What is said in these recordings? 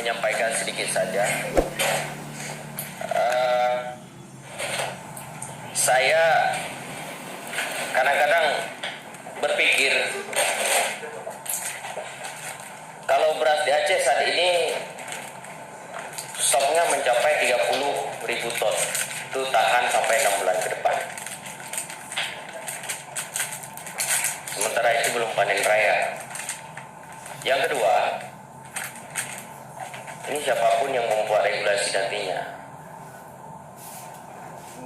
menyampaikan sedikit saja. Saya kadang-kadang berpikir kalau beras di Aceh saat ini stoknya mencapai 30.000 ton, itu tahan sampai 6 bulan ke depan. Sementara itu belum panen raya. Yang kedua, ini siapapun yang membuat regulasi nantinya,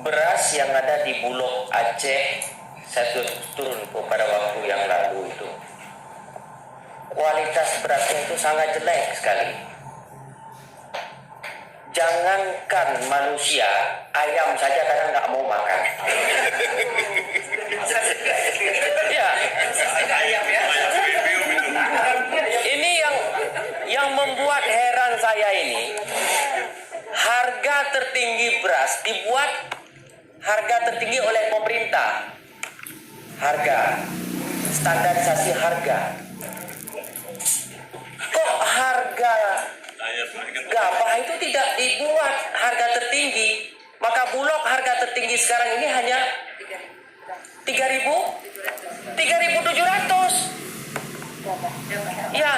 beras yang ada di Bulog Aceh, saya turun pada waktu yang lalu itu, kualitas berasnya itu sangat jelek sekali. Jangankan manusia, ayam saja kadang nggak mau makan. Ya. Ini yang membuat heran saya ini, harga tertinggi beras dibuat harga tertinggi oleh pemerintah. Harga, standarisasi harga. Kok harga gabah itu tidak dibuat harga tertinggi? Maka Bulog harga tertinggi sekarang ini hanya 3.700. Ya,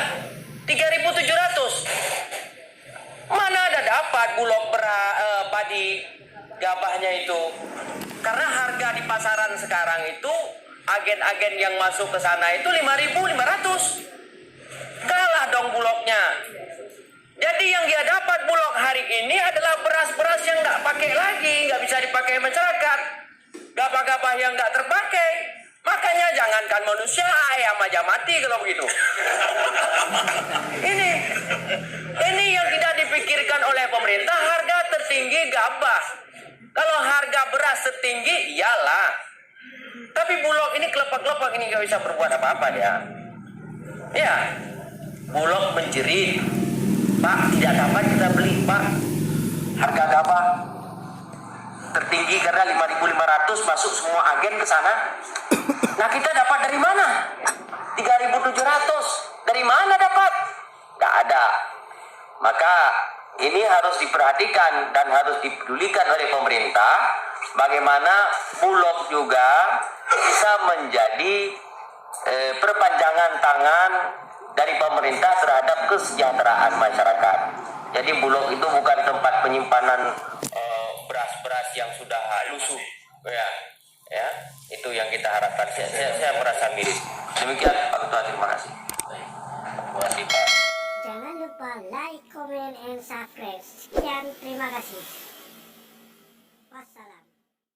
3.700. Mana ada dapat Bulog padi gabahnya itu? Karena harga di pasaran sekarang itu, agen-agen yang masuk ke sana itu 5.500. Kalah dong Bulognya. Jadi yang dia dapat Bulog hari ini adalah beras-beras yang nggak pakai lagi, nggak bisa dipakai masyarakat, gabah-gabah yang nggak terpakai. Makanya jangankan manusia, ayam aja mati kalau begitu. Ini yang tidak dipikirkan oleh pemerintah, harga tertinggi gabah. Kalau harga beras tertinggi, iyalah. Tapi Bulog ini kelopak-kelopak ini nggak bisa berbuat apa-apa dia. Ya, Bulog menjerit, Pak, tidak dapat kita beli, Pak. Harga gabah tertinggi karena 5.500 masuk semua agen ke sana. Nah, kita dapat dari mana? 3.700. Dari mana dapat? Nggak ada. Maka ini harus diperhatikan dan harus dipedulikan oleh pemerintah. Bagaimana Bulog juga bisa menjadi perpanjangan tangan dari pemerintah terhadap kesejahteraan masyarakat. Jadi Bulog itu bukan tempat penyimpanan beras-beras yang sudah lusuh, ya, itu yang kita harapkan. Saya merasa mirip. Demikian Pak Ketua, terima kasih. Terima kasih Pak. Jangan lupa like, comment, and subscribe. Sekian, terima kasih.